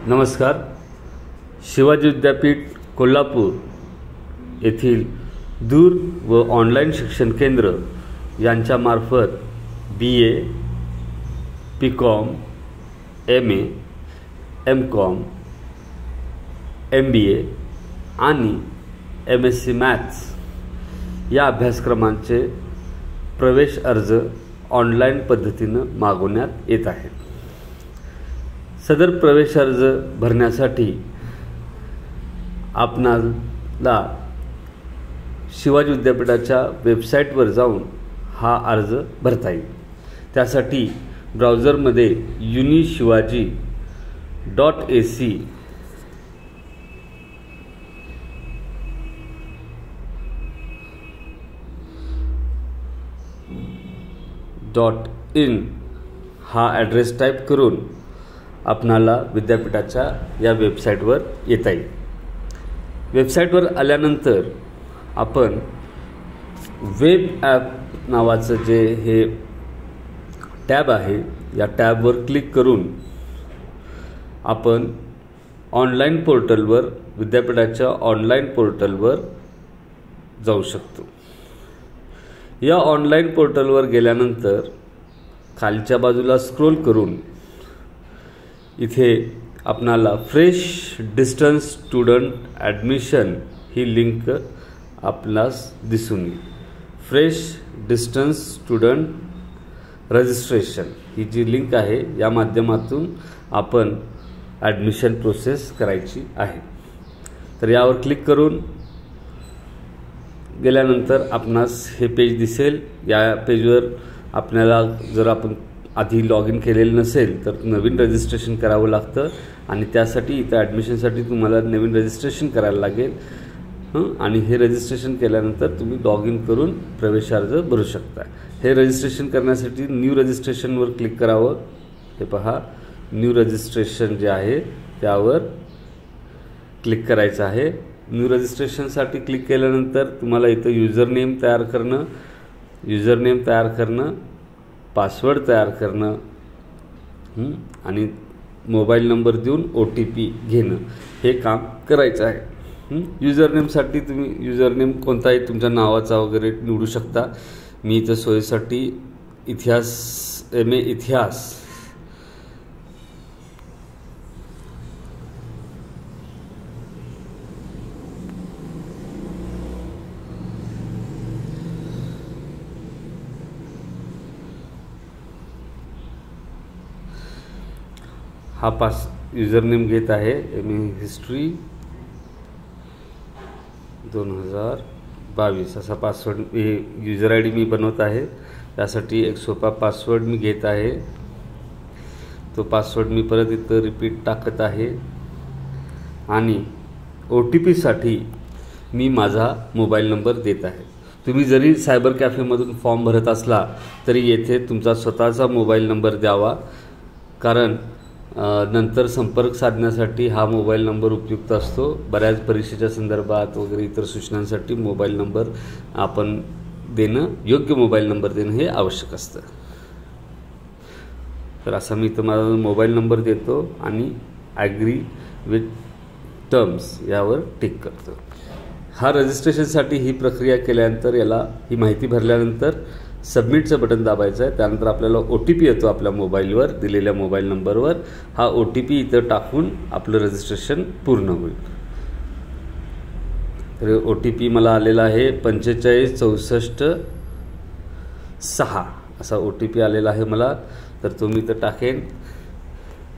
नमस्कार. शिवाजी विद्यापीठ कोल्हापूर येथील दूर व ऑनलाईन शिक्षण केंद्र यांच्यामार्फत BA, PCOM, MA, MCOM, MBA आणि MSc मॅथ्स या अभ्यासक्रमांचे प्रवेश अर्ज ऑनलाईन पद्धतीनं मागवण्यात येत आहेत. सदर प्रवेश अर्ज भरण्यासाठी आपणाला शिवाजी विद्यापीठाच्या वेबसाईटवर जाऊन हा अर्ज भरता येईल. त्यासाठी ब्राउझरमध्ये uniShivaji.ac.in हा ॲड्रेस टाईप करून आपणाला विद्यापीठाच्या या वेबसाईटवर येता येईल. वेबसाईटवर आल्यानंतर आपण वेब ॲप नावाचं जे हे टॅब आहे या टॅबवर क्लिक करून आपण ऑनलाईन पोर्टलवर विद्यापीठाच्या ऑनलाईन पोर्टलवर जाऊ शकतो. या ऑनलाईन पोर्टलवर गेल्यानंतर खालच्या बाजूला स्क्रोल करून इथे आपणाला फ्रेश डिस्टन्स स्टुडंट ॲडमिशन ही लिंक आपणास दिसून येईल. फ्रेश डिस्टन्स स्टुडंट रजिस्ट्रेशन ही जी लिंक आहे या माध्यमातून आपण ॲडमिशन प्रोसेस करायची आहे. तर यावर क्लिक करून गेल्यानंतर आपणास हे पेज दिसेल. या पेजवर आपल्याला जर आपण आधी लॉग इन केलेलं नसेल तर नवीन रजिस्ट्रेशन करावं लागतं आणि त्यासाठी इथं ॲडमिशनसाठी तुम्हाला नवीन रजिस्ट्रेशन करायला लागेल. आणि हे रजिस्ट्रेशन केल्यानंतर तुम्ही लॉग इन करून प्रवेश अर्ज भरू शकता. हे रजिस्ट्रेशन करण्यासाठी न्यू रजिस्ट्रेशनवर क्लिक करावं. हे पहा, न्यू रजिस्ट्रेशन जे आहे त्यावर क्लिक करायचं आहे. न्यू रजिस्ट्रेशनसाठी क्लिक केल्यानंतर तुम्हाला इथं युजर नेम तयार करणं, पासवर्ड तयार करणं आणि मोबाईल नंबर देऊन OTP घेणं हे काम करायचं आहे. युजरनेमसाठी तुम्ही युजरनेम कोणताही तुमच्या नावाचा वगैरे निवडू शकता. मी इथं सोयीसाठी MA इतिहास हा युजरनेम घेत आहे. MA हिस्ट्री 2022 असा पासवर्ड हे युजर ID मी बनवत आहे. त्यासाठी एक सोपा पासवर्ड मी घेत आहे. तो पासवर्ड मी परत इथं रिपीट टाकत आहे आणि OTP साठी मी माझा मोबाईल नंबर देत आहे. तुम्ही जरी सायबर कॅफेमधून फॉर्म भरत असला तरी येथे तुमचा स्वतःचा मोबाईल नंबर द्यावा, कारण नंतर संपर्क साधण्यासाठी हा मोबाईल नंबर उपयुक्त असतो. बऱ्याच परीक्षेच्या संदर्भात वगैरे इतर सूचनांसाठी मोबाईल नंबर आपण देणं, योग्य मोबाईल नंबर देणं हे आवश्यक असतं. तर असा मी इथं माझा मोबाईल नंबर देतो आणि ॲग्री विथ टर्म्स यावर टिक करतो. हा रजिस्ट्रेशनसाठी ही प्रक्रिया केल्यानंतर ही माहिती भरल्यानंतर सबमिटचं बटन दाबायचं आहे. त्यानंतर आपल्याला OTP येतो आपल्या मोबाईलवर, दिलेल्या मोबाईल नंबरवर. हा OTP इथं टाकून आपलं रजिस्ट्रेशन पूर्ण होईल. तर OTP मला आलेला आहे 4564 असा OTP आलेला आहे मला. तर तो मी इथं टाकेन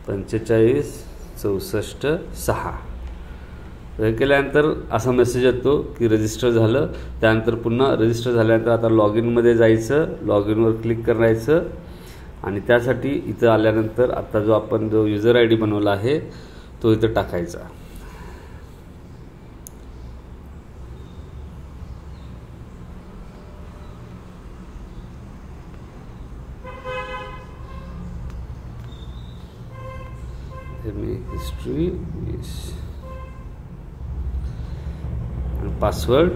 4564. हे केल्यानंतर असा मेसेज येतो की रजिस्टर झालं. त्यानंतर पुन्हा रजिस्टर झाल्यानंतर आता लॉग इनमध्ये जायचं, लॉग इनवर क्लिक करायचं आणि त्यासाठी इथं आल्यानंतर आता आपण जो युजर ID बनवला आहे तो इथं टाकायचा. हिस्ट्री पासवर्ड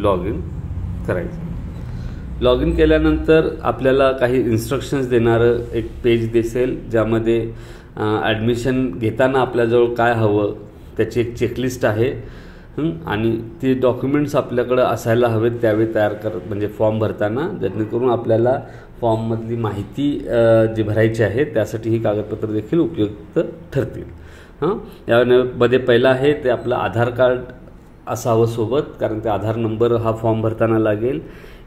लॉग इन करायचं. लॉग इन केल्यानंतर आपल्याला काही इन्स्ट्रक्शन्स देणारं एक पेज दिसेल, ज्यामध्ये ॲडमिशन घेताना आपल्याजवळ काय हवं त्याची एक चेकलिस्ट आहे आणि ती डॉक्युमेंट्स आपल्याकडं असायला हवेत त्यावेळी तयार म्हणजे फॉर्म भरताना, जेणेकरून आपल्याला फॉर्ममधली माहिती जी भरायची आहे त्यासाठी ही कागदपत्र देखील उपयुक्त ठरतील। यामध्ये पहिलं आहे ते आपलं आधार कार्ड असावं सोबत, कारण ते आधार नंबर हा फॉर्म भरताना लागेल।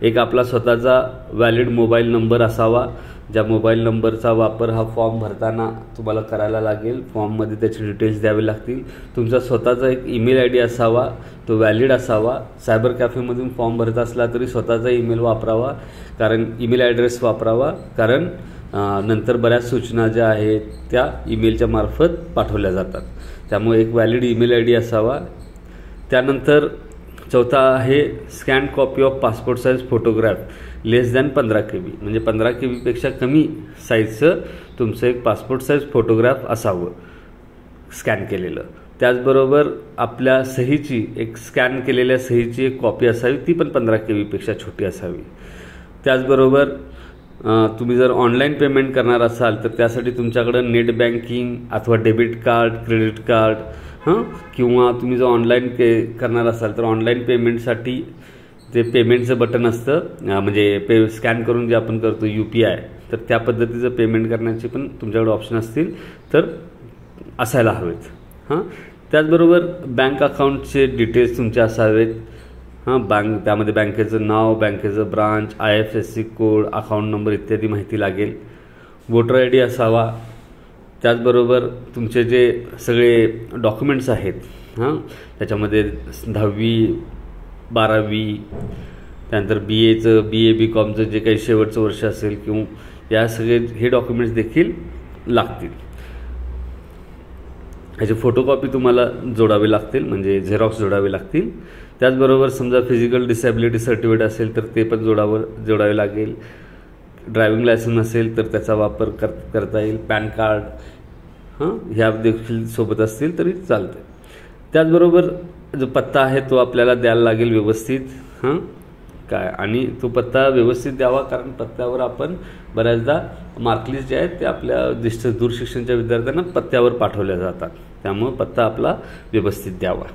एक आपला स्वतःचा व्हॅलिड मोबाईल नंबर असावा, ज्या मोबाईल नंबरचा वापर हा फॉर्म भरताना तुम्हाला करायला लागेल। फॉर्ममध्ये त्याचे डिटेल्स द्यावे लागतील। तुमचा स्वतःचा एक ईमेल आय डी असावा, तो व्हॅलिड असावा। सायबर कॅफेमधून फॉर्म भरत असला तरी स्वतःचा ईमेल वापरावा, कारण ईमेल ॲड्रेस वापरावा, कारण नंतर बऱ्याच सूचना ज्या आहेत त्या ईमेलच्या मार्फत पाठवल्या जातात, त्यामुळे एक व्हॅलिड ईमेल आय डी असावा। त्यानंतर चौथा आहे scan copy of passport size photograph less than 15 KB, म्हणजे 15 KB कमी साईजचं तुमचं एक पासपोर्ट साईज फोटोग्राफ असावं स्कॅन केलेलं। त्याचबरोबर आपल्या सहीची एक स्कॅन केलेल्या सहीची एक कॉपी असावी, ती पण 15 KB छोटी असावी। त्याचबरोबर तुम्ही जर ऑनलाईन पेमेंट करणार असाल तर त्यासाठी तुमच्याकडं नेट बँकिंग अथवा डेबिट कार्ड, क्रेडिट कार्ड किंवा तुम्ही जर ऑनलाईन करणार असाल तर ऑनलाईन पेमेंटसाठी ते पेमेंटचं बटन असतं, म्हणजे स्कॅन करून जे आपण करतो UPI, तर त्या पद्धतीचं पेमेंट करण्याचे पण तुमच्याकडे ऑप्शन असतील तर असायला हवेत। त्याचबरोबर बँक अकाउंटचे डिटेल्स तुमचे असावेत। त्यामध्ये बँकेचं नाव, बँकेचं branch, IFSC code, account number इत्यादी माहिती लागेल। वोटर ID असावा। त्याचबरोबर तुमचे जे सगळे डॉक्युमेंट्स आहेत त्याच्यामध्ये 10वी 12वी, त्यानंतर BAचं BA BCOMचं जे काही शेवटचं वर्ष असेल किंवा या सगळे हे डॉक्युमेंट्स देखील लागतील। ह्याचे फोटोकॉपी तुम्हाला जोडावे लागतील, म्हणजे झेरॉक्स जोडावे लागतील। त्याचबरोबर समजा फिजिकल डिसॅबिलिटी सर्टिफिकेट असेल तर ते पण जोडावे लागेल। ड्रायव्हिंग लायसन्स असेल तर त्याचा वापर करता येईल। पॅन कार्ड ह्या देखील सोबत असतील तरी चालतं। त्याचबरोबर जो पत्ता आहे तो आपल्याला द्यायला लागेल व्यवस्थित आणि तो पत्ता व्यवस्थित द्यावा, कारण पत्त्यावर आपण बऱ्याचदा मार्कलिस्ट जे आहेत ते आपल्या दूर शिक्षणच्या विद्यार्थ्यांना पत्त्यावर पाठवल्या जातात, त्यामुळे पत्ता आपला व्यवस्थित द्यावा।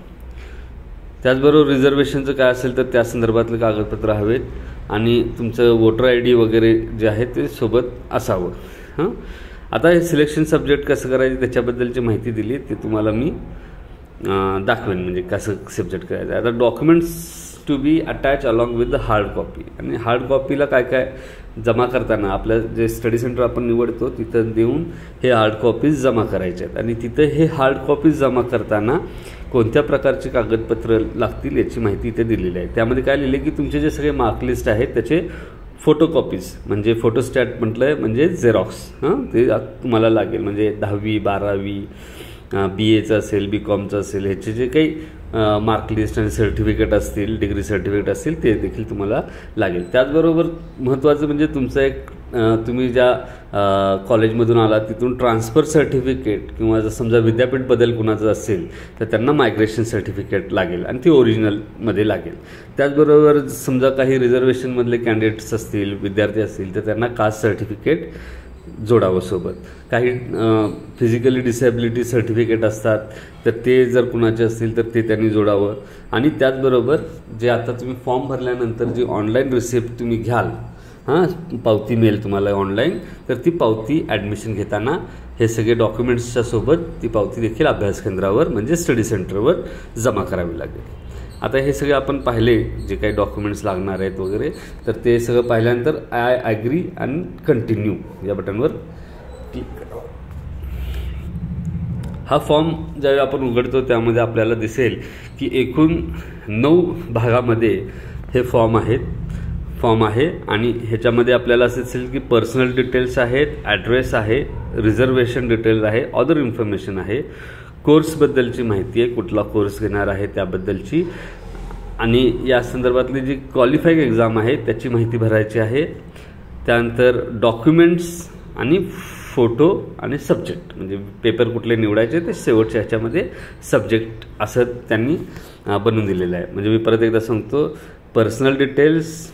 त्याचबरोबर रिझर्वेशनचं काय असेल तर त्या संदर्भातलं कागदपत्र हवेत आणि तुमचं वोटर ID वगैरे जे आहे ते सोबत असावं। आता हे सिलेक्शन सब्जेक्ट कसं करायचं त्याच्याबद्दलची माहिती दिली, ते तुम्हाला मी दाखवेन, म्हणजे कसं सब्जेक्ट करायचं। आता documents to be attach along with the hard copy, आणि हार्ड कॉपीला काय काय जमा करताना आपल्या जे स्टडी सेंटर आपण निवडतो तिथं देऊन हे हार्ड कॉपीज जमा करायचे आहेत, आणि तिथं हे हार्ड कॉपीज जमा करताना कोणत्या प्रकारचे कागदपत्र लागतील याची माहिती इथे दिलेली आहे। त्यामध्ये काय लिहिले की तुमचे जे सगळे मार्कलिस्ट आहेत त्याचे फोटोकॉपीज, म्हणजे फोटोस्टॅट म्हटलं आहे म्हणजे झेरॉक्स ते तुम्हाला लागेल, म्हणजे 10वी 12वी BAचं असेल, BCOMचं असेल, ह्याचे जे काही मार्कलिस्ट आणि सर्टिफिकेट असतील, डिग्री सर्टिफिकेट असतील ते देखील तुम्हाला लागेल। त्याचबरोबर महत्त्वाचं म्हणजे तुमचं एक तुम्ही ज्या कॉलेजमधून आला तिथून ट्रान्सफर सर्टिफिकेट किंवा जर समजा विद्यापीठ बदल कुणाचं असेल तर त्यांना मायग्रेशन सर्टिफिकेट लागेल आणि ती ओरिजिनलमध्ये लागेल। त्याचबरोबर समजा काही रिझर्वेशनमधले कॅन्डिडेट्स असतील, विद्यार्थी असतील तर त्यांना कास्ट सर्टिफिकेट जोडावं सोबत। काही फिजिकली डिसॅबिलिटी सर्टिफिकेट असतात तर ते जर कुणाचे असतील तर ते त्यांनी जोडावं, आणि त्याचबरोबर जे आता तुम्ही फॉर्म भरल्यानंतर जी ऑनलाईन रिसिप्ट तुम्ही घ्याल, पावती मिळेल तुम्हाला ऑनलाईन, तर ती पावती ॲडमिशन घेताना हे सगळे डॉक्युमेंट्सच्या सोबत ती पावती देखील अभ्यास केंद्रावर म्हणजे स्टडी सेंटरवर जमा करावी लागेल। आता हे सगळे आपण पाहिले जे काही डॉक्युमेंट्स लागणार आहेत वगैरे, तर ते सगळं पाहिल्यानंतर आय ॲग्री आणि कंटिन्यू या बटनवर क्लिक करावं। हा फॉर्म ज्यावेळी आपण उघडतो त्यामध्ये आपल्याला दिसेल की एकूण 9 भागामध्ये हे फॉर्म आहे, आणि ह्याच्यामध्ये आपल्याला असं दिसेल की पर्सनल डिटेल्स आहेत, ॲड्रेस आहे, रिझर्वेशन डिटेल्स आहे, अदर इन्फॉर्मेशन आहे, कोर्सबद्दलची माहिती आहे, कुठला कोर्स घेणार आहे त्याबद्दलची, आणि या संदर्भातली जी क्वालिफाईंग एक्झाम आहे त्याची माहिती भरायची आहे। त्यानंतर डॉक्युमेंट्स आणि फोटो आणि सब्जेक्ट, म्हणजे पेपर कुठले निवडायचे ते शेवटच्या ह्याच्यामध्ये सब्जेक्ट असं त्यांनी बनवून दिलेलं आहे। म्हणजे मी परत एकदा सांगतो, personal details,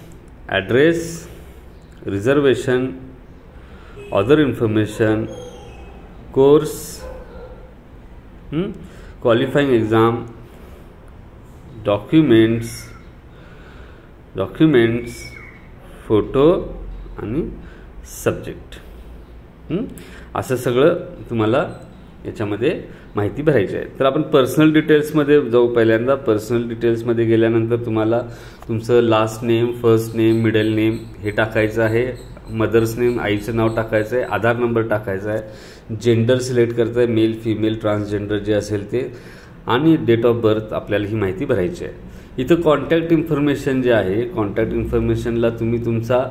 address, reservation, other information, course, qualifying exam, documents, photo आणि सब्जेक्ट. असं सगळं तुम्हाला याच्यामध्ये माहिती भरायची आहे. तर आपण पर्सनल डिटेल्समध्ये जाऊ. पहिल्यांदा पर्सनल डिटेल्समध्ये गेल्यानंतर तुम्हाला तुमचं last name, first name, middle name हे टाकायचं आहे. मदर्स नेम, आईचं नाव टाकायचं आहे. आधार नंबर टाकायचा आहे. जेंडर सिलेक्ट करतं आहे, मेल, फिमेल, ट्रान्सजेंडर जे असेल ते, आणि डेट ऑफ बर्थ आपल्याला ही माहिती भरायची आहे. इथं कॉन्टॅक्ट इन्फॉर्मेशन जे आहे, कॉन्टॅक्ट इन्फॉर्मेशनला तुम्ही तुमचा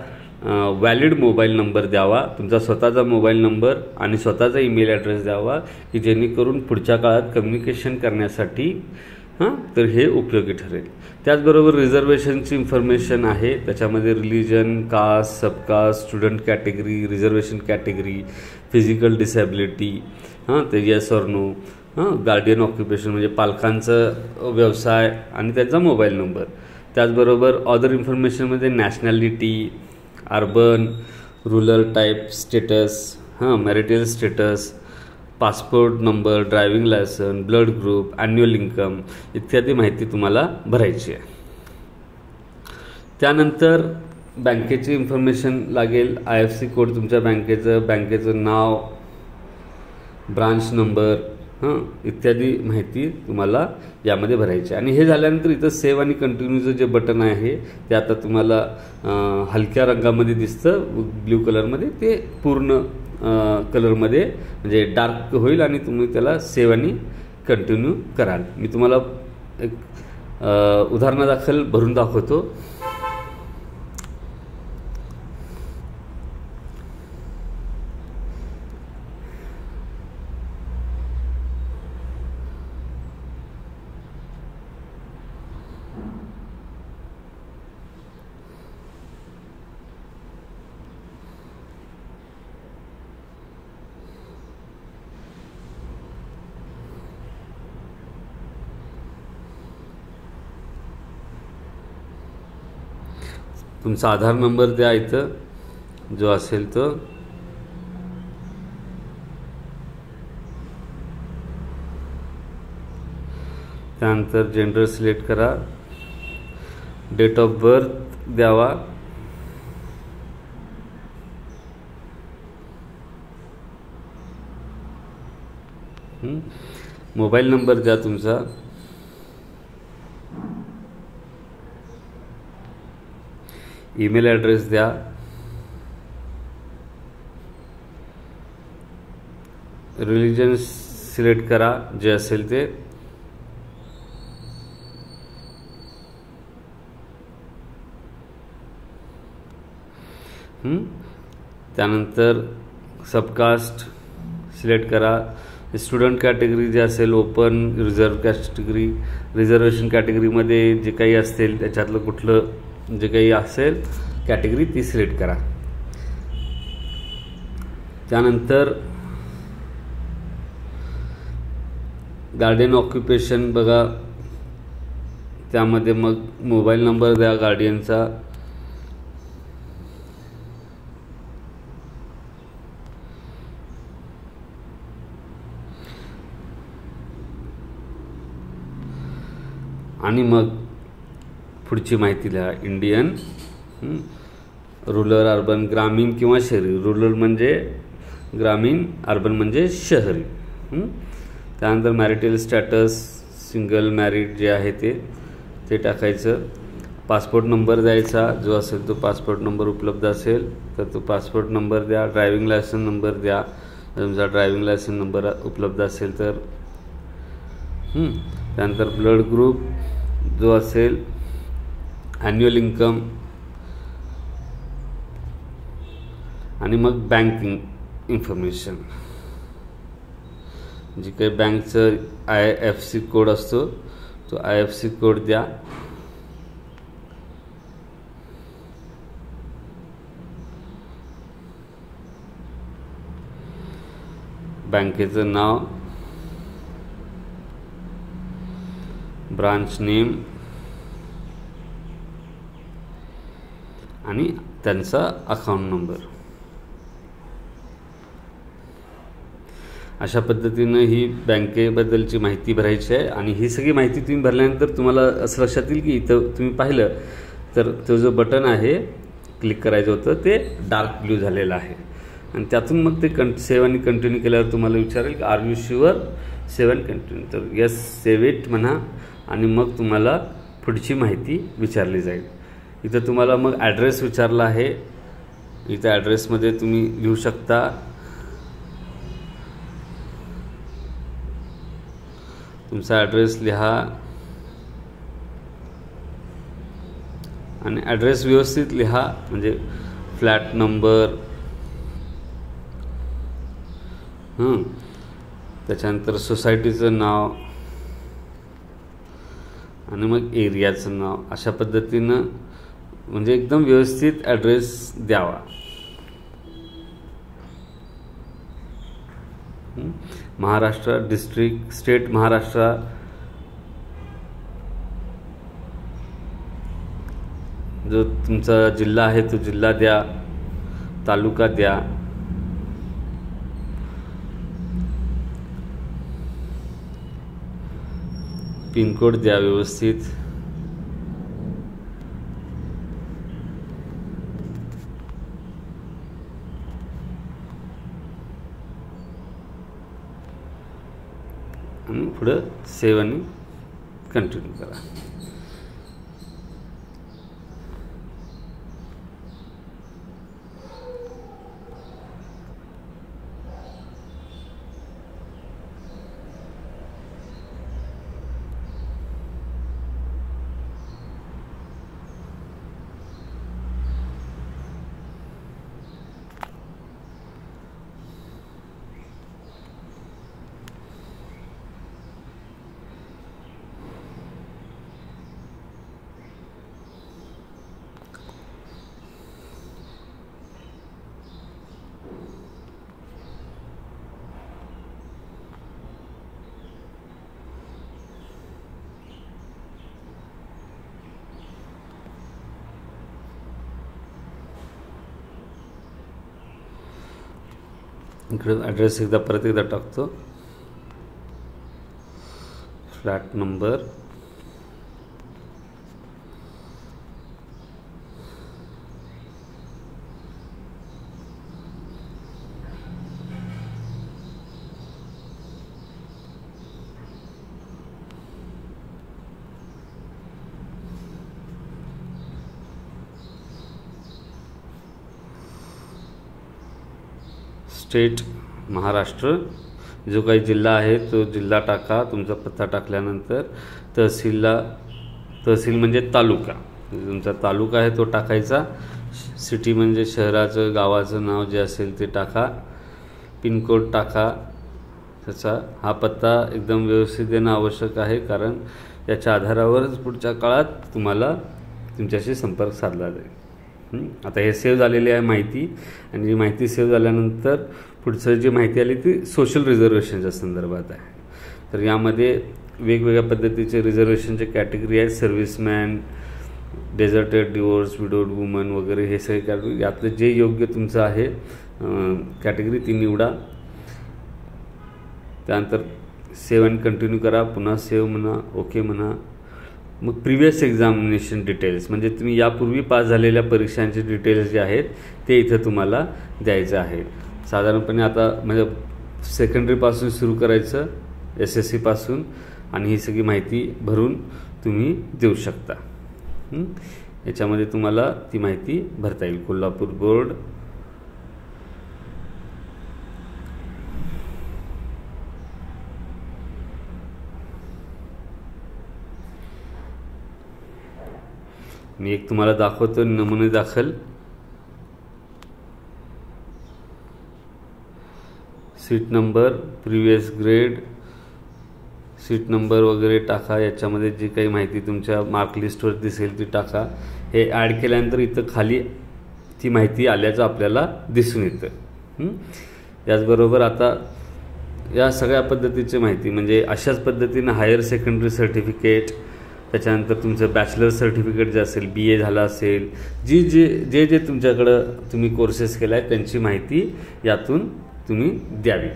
व्हॅलिड मोबाईल नंबर द्यावा, तुमचा स्वतःचा मोबाईल नंबर आणि स्वतःचा ईमेल ॲड्रेस द्यावा, की जेणेकरून पुढच्या काळात कम्युनिकेशन करण्यासाठी तर हे उपयोगी ठरेल. त्याचबरोबर रिझर्वेशनची इन्फॉर्मेशन आहे. त्याच्यामध्ये religion, caste, subcaste, student category, reservation category, physical disability, ते yes or no, guardian occupation म्हणजे पालकांचं व्यवसाय आणि त्यांचा मोबाईल नंबर. त्याचबरोबर अदर इन्फॉर्मेशनमध्ये nationality, urban, rural type, status, marital status, passport number, driving licence, blood group, annual income इत्यादी माहिती तुम्हाला भरायची आहे. त्यानंतर बँकेची इन्फॉर्मेशन लागेल. IFSC कोड तुमच्या बँकेचं नाव, ब्रांच नंबर इत्यादी माहिती तुम्हाला यामध्ये भरायची. आणि हे झाल्यानंतर इथं सेव्ह आणि कंटिन्यूचं जे बटन आहे ते आता तुम्हाला हलक्या रंगामध्ये दिसतं, ब्ल्यू कलरमध्ये. ते पूर्ण कलरमध्ये म्हणजे डार्क होईल आणि तुम्ही त्याला सेव्ह आणि कंटिन्यू कराल. मी तुम्हाला एक उदाहरणादाखल भरून दाखवतो. तुमचा आधार नंबर द्या इथं जो असेल तो. त्यानंतर जेंडर सिलेक्ट करा. डेट ऑफ बर्थ द्यावा. मोबाईल नंबर द्या तुमचा. ईमेल ॲड्रेस द्या. रिलिजन सिलेक्ट करा जे असेल ते. त्यानंतर सबकास्ट सिलेक्ट करा. स्टुडंट कॅटेगरी जे असेल, ओपन, रिझर्व कॅटेगरी, रिझर्वेशन कॅटेगरीमध्ये जे काही असतील त्याच्यातलं कुठलं जे काही असेल कॅटेगरी ती सिलेक्ट करा. त्यानंतर गार्डियन ऑक्युपेशन बघा. त्यामध्ये मग मोबाईल नंबर द्या गार्डियनचा. आणि मग पुढची माहिती लिहा. इंडियन, रुरल, अर्बन, ग्रामीण किंवा शहरी. रुरल म्हणजे ग्रामीण, अर्बन म्हणजे शहरी. त्यानंतर मॅरिटल स्टॅटस, सिंगल, मॅरिड जे आहे ते टाकायचं. पासपोर्ट नंबर द्यायचा जो असेल तो. पासपोर्ट नंबर उपलब्ध असेल तर तो पासपोर्ट नंबर द्या. ड्रायव्हिंग लायसन नंबर द्या तुमचा ड्रायव्हिंग लायसन नंबर उपलब्ध असेल तर. त्यानंतर ब्लड ग्रुप जो असेल, ॲन्युअल इन्कम, आणि मग बँकिंग इन्फॉर्मेशन जी काही बँकचं IFSC कोड असतो तो IFSC कोड द्या. बँकेचं नाव, ब्रांच नेम आणि त्यांचा अकाउंट नंबर. अशा पद्धतीनं ही बँकेबद्दलची माहिती भरायची आहे. आणि ही सगळी माहिती तुम्ही भरल्यानंतर तुम्हाला असं लक्षात येईल की इथं तुम्ही पाहिलं तर तो जो बटन आहे क्लिक करायचं होतं ते डार्क ब्ल्यू झालेलं आहे. आणि त्यातून मग ते सेव्ह आणि कंटिन्यू केल्यावर तुम्हाला विचारेल की are you sure save and continue. तर येस सेव्ह इट म्हणा आणि मग तुम्हाला पुढची माहिती विचारली जाईल. इथं तुम्हाला मग ॲड्रेस विचारला आहे. इथं ॲड्रेसमध्ये तुम्ही लिहू शकता तुमचा ॲड्रेस लिहा आणि ॲड्रेस व्यवस्थित लिहा, म्हणजे फ्लॅट नंबर, त्याच्यानंतर सोसायटीचं नाव आणि मग एरियाचं नाव. अशा पद्धतीनं म्हणजे एकदम व्यवस्थित ॲड्रेस द्यावा. महाराष्ट्र, डिस्ट्रिक्ट, स्टेट महाराष्ट्र, जो तुमचा जिल्हा आहे तो जिल्हा द्या, तालुका द्या, पिनकोड द्या व्यवस्थित, आणि पुढं सेव्ह आणि कंटिन्यू करा. इकडे ॲड्रेस परत एकदा टाकतो. फ्लॅट नंबर, स्टेट महाराष्ट्र, जो काही जिल्हा आहे तो जिल्हा टाका. तुमचा पत्ता टाकल्यानंतर तहसील म्हणजे तालुका, तुमचा तालुका आहे तो टाकायचा. सिटी म्हणजे शहराचं गावाचं नाव जे असेल ते टाका. पिनकोड टाका त्याचा. हा पत्ता एकदम व्यवस्थित देणं आवश्यक आहे, कारण याच्या आधारावरच पुढच्या काळात तुम्हाला तुमच्याशी संपर्क साधला जाईल. आता हे सेव्ह झालेली आहे माहिती, आणि जी माहिती सेव्ह झाल्यानंतर पुढचं जी माहिती आली ती सोशल रिझर्वेशनच्या संदर्भात आहे. तर यामध्ये वेगवेगळ्या पद्धतीचे रिझर्वेशनचे कॅटेगरी आहेत. सर्व्हिसमॅन, डेझर्टेड, डिवोर्स, विडोड वुमन वगैरे हे सगळे कॅटेगरी. यातलं जे योग्य तुमचं आहे कॅटेगरी ती निवडा. त्यानंतर सेव्ह अँड कंटिन्यू करा. पुन्हा सेव्ह म्हणा, ओके म्हणा. मग प्रिव्हियस एक्झामिनेशन डिटेल्स, म्हणजे तुम्ही यापूर्वी पास झालेल्या परीक्षांचे डिटेल्स जे आहेत ते इथं तुम्हाला द्यायचं आहे. साधारणपणे आता म्हणजे सेकंडरीपासून सुरू करायचं, SSC पासून, आणि ही सगळी माहिती भरून तुम्ही देऊ शकता. याच्यामध्ये तुम्हाला ती माहिती भरता येईल. कोल्हापूर बोर्ड, मी एक तुम्हाला दाखवतो नमुने दाखल. Seat number, previous grade, seat number वगैरे टाका. याच्यामध्ये जी काही माहिती तुमच्या मार्क लिस्टवर दिसेल ती टाका. हे ॲड केल्यानंतर इथं खाली ती माहिती आल्याचं आपल्याला दिसून येतं. याचबरोबर आता या सगळ्या पद्धतीची माहिती म्हणजे अशाच पद्धतीनं हायर सेकंडरी सर्टिफिकेट, त्याच्यानंतर तुमचं बॅचलर सर्टिफिकेट जे असेल, BA झालं असेल, जे जे तुमच्याकडं तुम्ही कोर्सेस केला आहे त्यांची माहिती यातून तुम्ही द्यावी.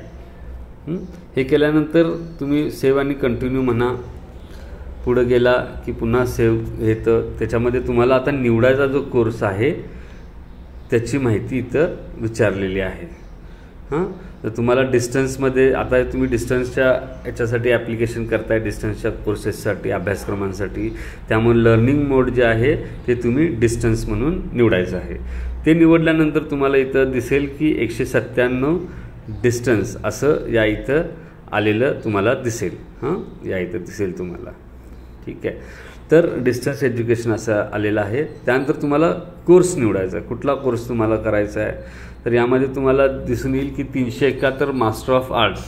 हे केल्यानंतर तुम्ही सेव्ह आणि कंटिन्यू म्हणा. पुढं गेला की पुन्हा सेव्ह येतं. त्याच्यामध्ये तुम्हाला आता निवडायचा जो कोर्स आहे त्याची माहिती इथं विचारलेली आहे. तर तुम्हाला डिस्टन्समध्ये आता तुम्ही डिस्टन्सच्या याच्यासाठी ॲप्लिकेशन करताय, डिस्टन्सच्या कोर्सेससाठी, अभ्यासक्रमांसाठी. त्यामुळे लर्निंग मोड जे आहे ते तुम्ही डिस्टन्स म्हणून निवडायचं आहे. ते निवडल्यानंतर तुम्हाला इथं दिसेल की 197 डिस्टन्स असं या इथं आलेलं तुम्हाला दिसेल. या इथं दिसेल तुम्हाला. ठीक आहे. तर डिस्टन्स एज्युकेशन असं आलेलं आहे. त्यानंतर तुम्हाला कोर्स निवडायचा आहे, कुठला कोर्स तुम्हाला करायचा आहे. तर यामध्ये तुम्हाला दिसून येईल की 371 मास्टर ऑफ आर्ट्स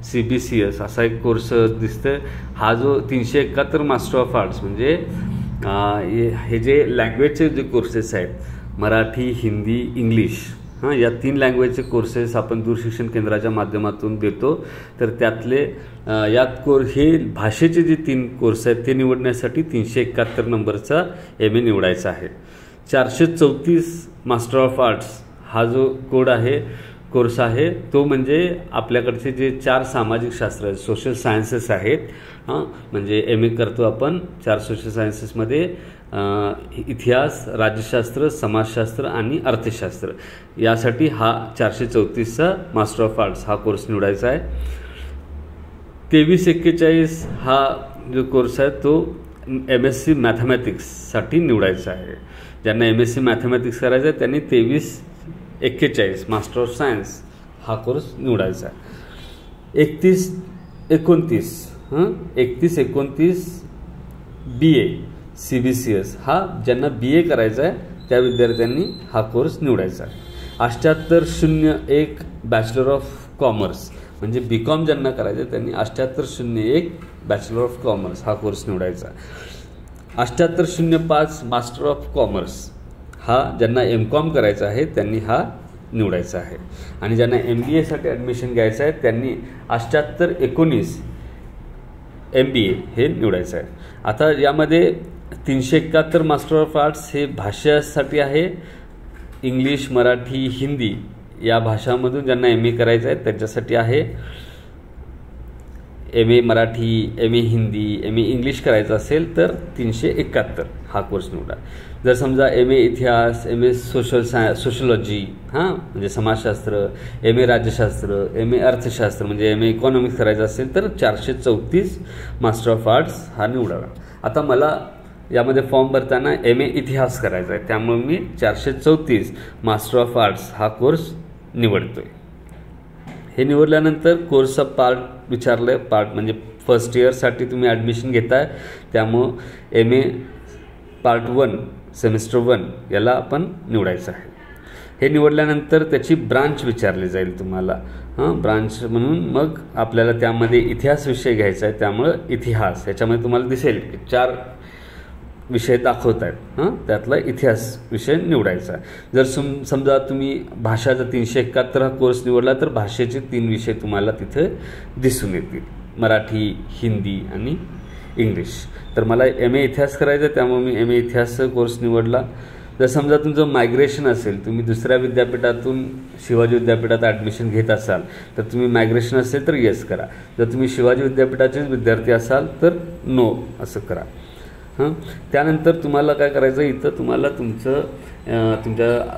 CBCS असा एक कोर्स दिसतोय. हा जो 371 मास्टर ऑफ आर्ट्स म्हणजे हे जे लँग्वेजचे जे कोर्सेस आहेत, मराठी, हिंदी, इंग्लिश, या 3 लँग्वेजचे कोर्सेस आपण दूरशिक्षण केंद्राच्या माध्यमातून देतो. तर त्यातले यात हे भाषेचे जे 3 कोर्स आहेत ते निवडण्यासाठी 371 नंबरचा MA निवडायचा आहे. 434 मास्टर ऑफ आर्ट्स हा जो कोर्स आहे तो म्हणजे आपल्याकडचे जे 4 सामाजिक शास्त्र आहेत, सोशल सायन्सेस आहेत. म्हणजे MA करतो आपण 4 सोशल सायन्सेसमध्ये इतिहास, राज्यशास्त्र, समाजशास्त्र आणि अर्थशास्त्र. यासाठी हा 434चा मास्टर ऑफ आर्ट्स हा कोर्स निवडायचा आहे. 2341 हा जो कोर्स आहे तो MSc मॅथमॅटिक्ससाठी निवडायचा आहे. ज्यांना MSc मॅथमॅटिक्स करायचं आहे त्यांनी 2341 मास्टर ऑफ सायन्स हा कोर्स निवडायचा आहे. 31-29 BA CBCS हा ज्यांना BA करायचा आहे त्या विद्यार्थ्यांनी हा कोर्स निवडायचा आहे. 7801 बॅचलर ऑफ कॉमर्स म्हणजे BCom ज्यांना करायचं आहे त्यांनी 7801 बॅचलर ऑफ कॉमर्स हा कोर्स निवडायचा आहे. 7805 मास्टर ऑफ कॉमर्स हा ज्यांना MCom करायचा आहे त्यांनी हा निवडायचा आहे. आणि ज्यांना MBA साठी ॲडमिशन घ्यायचं आहे त्यांनी 7819 MBA हे निवडायचं आहे. आता यामध्ये 371 मास्टर ऑफ आर्ट्स हे भाषासाठी आहे. इंग्लिश, मराठी, हिंदी या भाषांमधून ज्यांना MA करायचं आहे त्यांच्यासाठी आहे. MA Marathi, MA Hindi, MA English करायचं असेल तर 371 हा कोर्स निवडा. जर समजा MA इतिहास, MA सोशलॉजी म्हणजे समाजशास्त्र, MA राज्यशास्त्र, MA अर्थशास्त्र म्हणजे MA इकॉनॉमिक्स करायचं असेल तर 434 मास्टर ऑफ आर्ट्स हा निवडावा. आता मला यामध्ये फॉर्म भरताना MA इतिहास करायचा आहे त्यामुळे मी 434 मास्टर ऑफ आर्ट्स हा कोर्स निवडतोय. हे निवडल्यानंतर कोर्सचा पार्ट विचारलं आहे. पार्ट म्हणजे फर्स्ट इयरसाठी तुम्ही ॲडमिशन घेताय त्यामुळं MA पार्ट 1 सेमिस्टर 1 याला आपण निवडायचं आहे. हे निवडल्यानंतर त्याची ब्रांच विचारली जाईल तुम्हाला. ब्रांच म्हणून मग आपल्याला त्यामध्ये इतिहास विषय घ्यायचा आहे त्यामुळं इतिहास याच्यामध्ये तुम्हाला दिसेल 4 विषय दाखवत आहेत. त्यातला इतिहास विषय निवडायचा. जर समजा तुम्ही भाषाचा 371 हा कोर्स निवडला तर भाषेचे 3 विषय तुम्हाला तिथे दिसून येतील, मराठी, हिंदी आणि इंग्लिश. तर मला MA इतिहास करायचा आहे त्यामुळे मी MA इतिहासचा कोर्स निवडला. जर समजा तुमचं मायग्रेशन असेल, तुम्ही दुसऱ्या विद्यापीठातून शिवाजी विद्यापीठात ॲडमिशन घेत असाल तर तुम्ही मायग्रेशन असेल तर येस करा. जर तुम्ही शिवाजी विद्यापीठाचेच विद्यार्थी असाल तर नो असं करा. त्यानंतर तुम्हाला काय करायचं, इथं तुम्हाला तुमच्या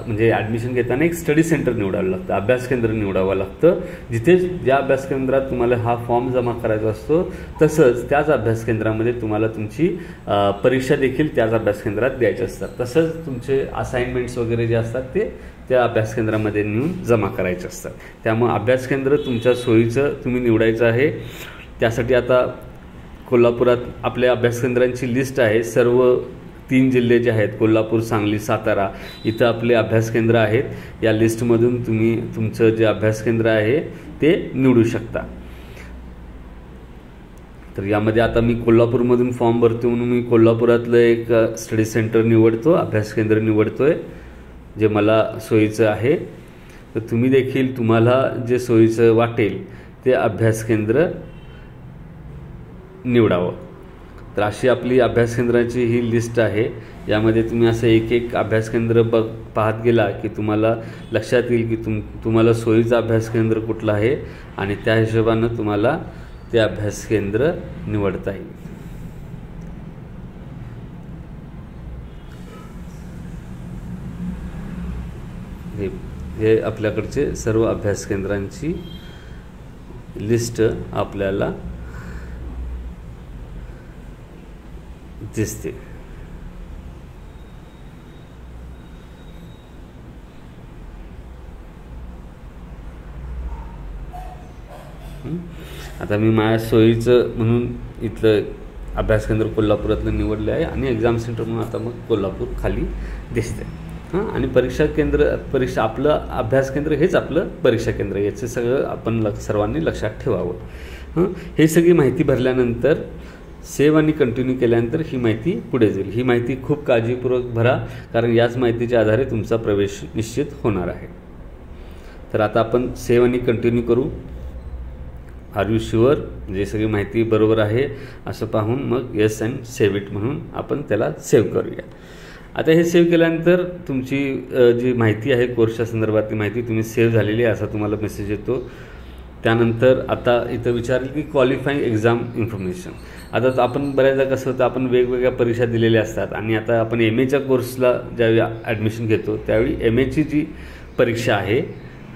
म्हणजे ॲडमिशन घेताना एक स्टडी सेंटर निवडावं लागतं, अभ्यास केंद्र निवडावं लागतं. जिथे ज्या अभ्यास केंद्रात तुम्हाला हा फॉर्म जमा करायचा असतो तसंच त्याच अभ्यास केंद्रामध्ये तुम्हाला तुमची परीक्षा देखील त्याच अभ्यास केंद्रात द्यायची असतात. तसंच तुमचे असाइनमेंट्स वगैरे जे असतात ते त्या अभ्यास केंद्रामध्ये नेऊन जमा करायचे असतात. त्यामुळे अभ्यास केंद्र तुमच्या सोयीचं तुम्ही निवडायचं आहे. त्यासाठी आता कोल्हापुरात आपल्या अभ्यास केंद्रांची लिस्ट आहे. सर्व 3 जिल्हे जे आहेत कोल्हापूर, सांगली, सातारा इथं आपले अभ्यास केंद्र आहेत. या लिस्टमधून तुम्ही तुमचं जे अभ्यास केंद्र आहे ते निवडू शकता. तर यामध्ये आता मी कोल्हापूरमधून फॉर्म भरतो म्हणून मी कोल्हापुरातलं एक स्टडी सेंटर निवडतो, अभ्यास केंद्र निवडतोय जे मला सोयीचं आहे. तर तुम्ही देखील तुम्हाला जे सोयीचं वाटेल ते अभ्यास केंद्र निवडावं. तर अशी आपली अभ्यास केंद्राची ही लिस्ट आहे. यामध्ये तुम्ही असं एक एक अभ्यास केंद्र पाहत गेला की तुम्हाला लक्षात येईल की तुम्हाला सोयीचं अभ्यास केंद्र कुठलं आहे आणि त्या हिशोबानं तुम्हाला ते अभ्यास केंद्र निवडता येईल. हे आपल्याकडचे सर्व अभ्यास केंद्रांची लिस्ट आपल्याला दिसते. आता मी माझ्या सोयीचं म्हणून इथलं अभ्यास केंद्र कोल्हापुरातलं निवडलं आहे आणि एक्झाम सेंटर म्हणून आता मग कोल्हापूर खाली दिसते. आणि परीक्षा केंद्र आपलं अभ्यास केंद्र हेच आपलं परीक्षा केंद्र, याचं सगळं आपण सर्वांनी लक्षात ठेवावं. हे सगळी माहिती भरल्यानंतर सेव्ह आणि कंटिन्यू केल्यानंतर ही माहिती पुढे जाईल. ही माहिती खूप काळजीपूर्वक भरा, कारण याच माहितीच्या आधारे तुमचा प्रवेश निश्चित होणार आहे. तर आता आपण सेव्ह आणि कंटिन्यू करू. आर यू शुअर, जे सगळी माहिती बरोबर आहे असं पाहून मग येस अँड सेव्ह इट म्हणून आपण त्याला सेव्ह करूया. आता हे सेव्ह केल्यानंतर तुमची जी माहिती आहे कोर्सच्या संदर्भातली माहिती तुम्ही सेव्ह झालेली आहे असा तुम्हाला मेसेज येतो. त्यानंतर आता इथं विचारेल की क्वालिफाईंग एक्झाम इन्फॉर्मेशन. आता आपण बऱ्याचदा कसं होतं, आपण वेगवेगळ्या परीक्षा दिलेल्या असतात आणि आता आपण एमएच्या कोर्सला ज्यावेळी ॲडमिशन घेतो त्यावेळी एमएची जी परीक्षा आहे,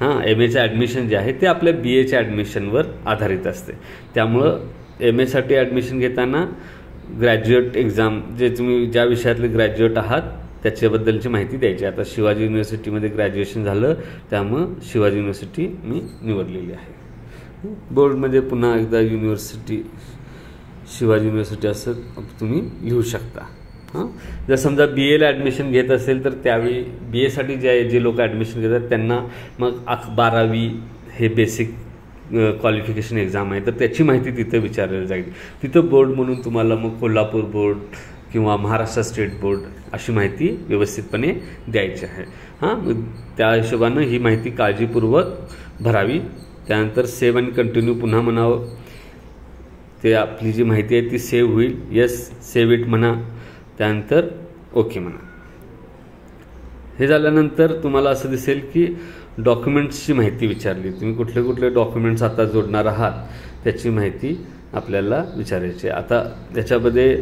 एमएचं ॲडमिशन जे आहे ते आपल्या BAच्या ॲडमिशनवर आधारित असते. त्यामुळं एमएसाठी ॲडमिशन घेताना ग्रॅज्युएट एक्झाम, जे तुम्ही ज्या विषयातले ग्रॅज्युएट आहात त्याच्याबद्दलची माहिती द्यायची. आता शिवाजी युनिव्हर्सिटीमध्ये ग्रॅज्युएशन झालं त्यामुळं शिवाजी युनिव्हर्सिटी मी निवडलेली आहे. बोर्डमध्ये पुन्हा एकदा शिवाजी युनिव्हर्सिटी असं तुम्ही लिहू शकता. जर समजा BAला ॲडमिशन घेत असेल तर त्यावेळी BAसाठी जे लोक ॲडमिशन घेतात त्यांना मग 12वी हे बेसिक क्वालिफिकेशन एक्झाम आहे, तर त्याची माहिती तिथं विचारली जाईल. तिथं बोर्ड म्हणून तुम्हाला मग कोल्हापूर बोर्ड किंवा महाराष्ट्र स्टेट बोर्ड अशी माहिती व्यवस्थितपणे द्यायची आहे. त्या हिशोबानं ही माहिती काळजीपूर्वक भरावी. त्यानंतर सेव्ह आणि कंटिन्यू पुन्हा म्हणावं. ते आपली जी माहिती आहे ती सेव्ह होईल. येस सेव्ह इट म्हणा, त्यानंतर ओके म्हणा. हे झाल्यानंतर तुम्हाला असं दिसेल की डॉक्युमेंट्सची माहिती विचारली. तुम्ही कुठले कुठले डॉक्युमेंट्स आता जोडणार आहात त्याची माहिती आपल्याला विचारायची. आता त्याच्यामध्ये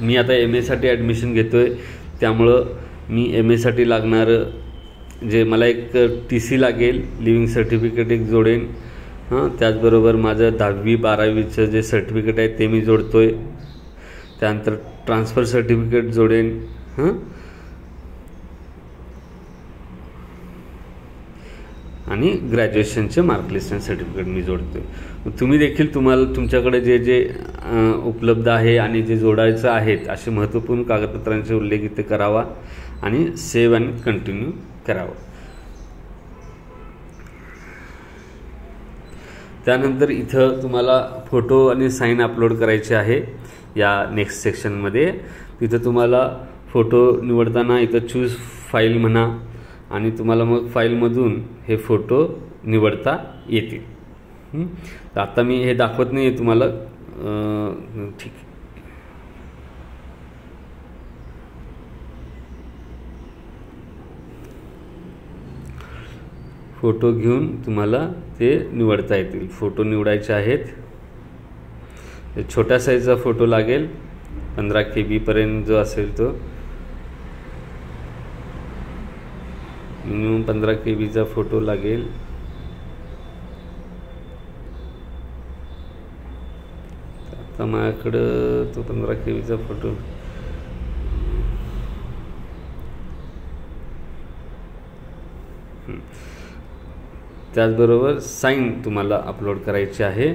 मी आता MAसाठी ॲडमिशन घेतो आहे, त्यामुळं मी MAसाठी लागणारं जे मला एक TC लागेल, लिव्हिंग सर्टिफिकेट एक जोडेन. त्याचबरोबर माझं 10वी 12वीचं जे सर्टिफिकेट आहे ते मी जोडतो आहे. त्यानंतर ट्रान्सफर सर्टिफिकेट जोडेन. आणि ग्रॅज्युएशनचे मार्कलिस्ट आणि सर्टिफिकेट मी जोडतो आहे. तुम्ही देखील तुमच्याकडे जे उपलब्ध आहे आणि जे जोडायचं आहेत असे महत्त्वपूर्ण कागदपत्रांचे उल्लेख इथे करावा आणि सेव्ह आणि कंटिन्यू करावा. त्यानंतर इथं तुम्हाला फोटो आणि साईन अपलोड करायचे आहे. या नेक्स्ट सेक्शनमध्ये तिथं तुम्हाला फोटो निवडताना इथं चूज फाईल म्हणा आणि तुम्हाला मग फाईलमधून हे फोटो निवडता येतील. तर आता मी हे दाखवत नाही आहे तुम्हाला, ठीक आहे. फोटो घेऊन तुम्हाला ते निवडता येतील. फोटो निवडायचे आहेत. छोट्या साईजचा फोटो लागेल, 15 KB पर्यंत जो असेल तो, मिनिमम 15 KBचा फोटो लागेल. आता माझ्याकडं तो 15 KBचा फोटो त्याचबरोबर साईन तुम्हाला अपलोड करायची आहे.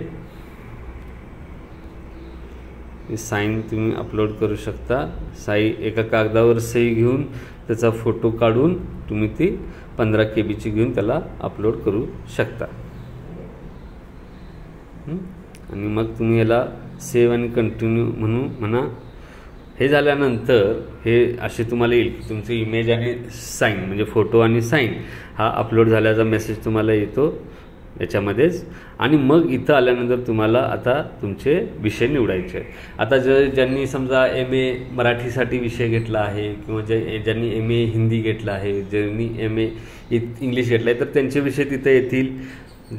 साईन तुम्ही अपलोड करू शकता. एका कागदावर सही घेऊन त्याचा फोटो काढून तुम्ही ती 15 KBची घेऊन त्याला अपलोड करू शकता. आणि मग तुम्ही याला सेव्ह आणि कंटिन्यू म्हणा. हे झाल्यानंतर हे असे तुम्हाला येईल की तुमचे इमेज आणि साईन म्हणजे फोटो आणि साईन हा अपलोड झाल्याचा मेसेज तुम्हाला येतो. याच्यामध्येच. आणि मग इथं आल्यानंतर तुम्हाला आता तुमचे विषय निवडायचे. आता ज्यांनी समजा MA मराठीसाठी विषय घेतला आहे किंवा ज्यांनी MA हिंदी घेतला आहे, ज्यांनी MA इंग्लिश घेतला आहे, तर त्यांचे विषय तिथे येतील.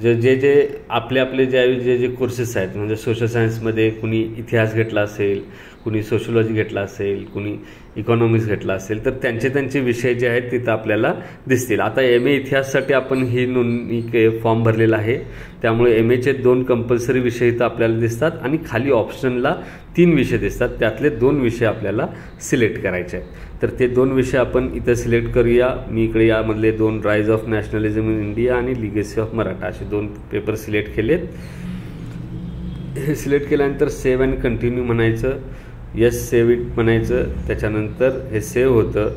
जे आपले जे कोर्सेस आहेत, म्हणजे सोशल सायन्समध्ये कुणी इतिहास घेतला असेल, कुणी सोशोलॉजी घेतला असेल, कुणी इकॉनॉमिक्स घेतला असेल, तर त्यांचे विषय जे आहेत तिथं आपल्याला दिसतील. आता MA इतिहाससाठी आपण ही नोंदणी फॉर्म भरलेला आहे, त्यामुळे MAचे 2 कंपल्सरी विषय इथं आपल्याला दिसतात आणि खाली ऑप्शनला 3 विषय दिसतात. त्यातले 2 विषय आपल्याला सिलेक्ट करायचे आहेत. तर ते 2 विषय आपण इथं सिलेक्ट करूया. मी इकडे यामधले 2 rise of nationalism in India आणि लिगेसी ऑफ मराठा असे 2 पेपर सिलेक्ट केलेत. हे सिलेक्ट केल्यानंतर सेव्ह अँड कंटिन्यू म्हणायचं, येस सेव्ह इट म्हणायचं. त्याच्यानंतर हे सेव्ह होतं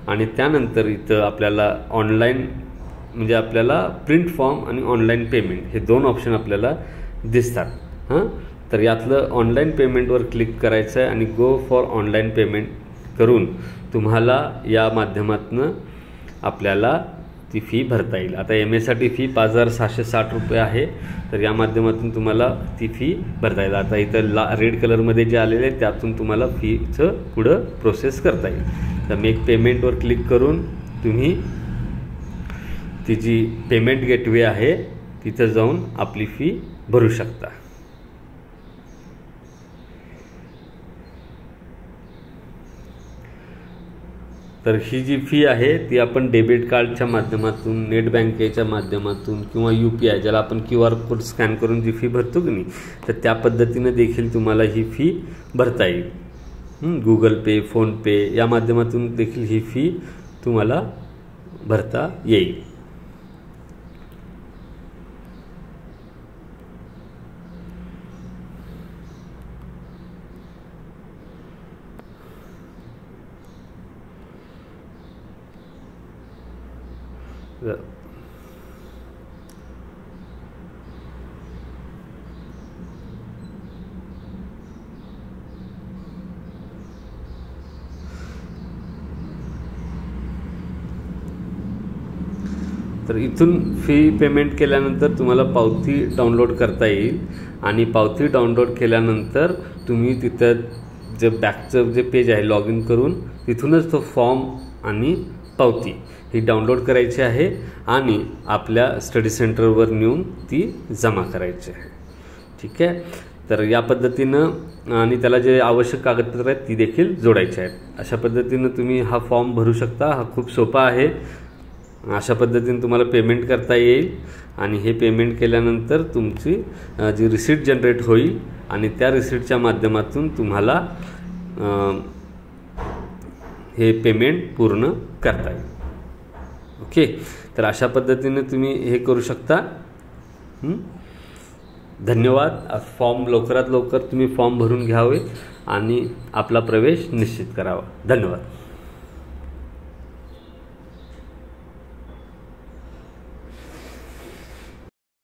आणि त्यानंतर इथं आपल्याला ऑनलाईन म्हणजे आपल्याला प्रिंट फॉर्म आणि ऑनलाईन पेमेंट हे 2 ऑप्शन आपल्याला दिसतात. तर यातलं ऑनलाईन पेमेंटवर क्लिक करायचं आहे आणि गो फॉर ऑनलाईन पेमेंट करून तुम्हाला या माध्यमातून आपल्याला ती फी भरता येईल. आता MAसाठी फी 5,660 रुपये आहे. तर या माध्यमातून तुम्हाला ती फी भरता येईल. आता इथं रेड कलरमध्ये जे आलेले आहे त्यातून तुम्हाला फीचं पुढं प्रोसेस करता येईल. तर मेक पेमेंटवर क्लिक करून तुम्ही ती जी पेमेंट गेटवे आहे तिथं जाऊन आपली फी भरू शकता. तर ही जी फी आहे ती आपण डेबिट कार्डच्या माध्यमातून, नेट बँकेच्या माध्यमातून किंवा UPI ज्याला आपण QR कोड स्कॅन करून जी फी भरतो की नाही, तर त्या पद्धतीनं देखील तुम्हाला ही फी भरता येईल. Google Pay, PhonePe या माध्यमातून देखील ही फी तुम्हाला भरता येईल. तर इथून फी पेमेंट केल्यानंतर तुम्हाला पावती डाउनलोड करता येईल आणि पावती डाउनलोड केल्यानंतर तुम्ही तिथं जे बॅकचं जे पेज आहे लॉग इन करून तिथूनच तो फॉर्म आणि पावती ही डाउनलोड करायची आहे आणि आपल्या स्टडी सेंटरवर नेऊन ती जमा करायची आहे. ठीक आहे. तर या पद्धतीनं आणि त्याला जे आवश्यक कागदपत्र आहेत ती देखील जोडायची आहेत. अशा पद्धतीनं तुम्ही हा फॉर्म भरू शकता. हा खूप सोपा आहे. अशा पद्धतीने तुम्हाला पेमेंट करता येईल आणि हे पेमेंट केल्यानंतर तुमची जी रिसीट जनरेट होईल आणि त्या रिसीटच्या माध्यमातून तुम्हाला हे पेमेंट पूर्ण करता येईल. ओके. तर अशा पद्धतीने तुम्ही हे करू शकता. धन्यवाद. फॉर्म लवकरात लवकर तुम्ही फॉर्म भरून घ्यावे आणि आपला प्रवेश निश्चित करावा. धन्यवाद.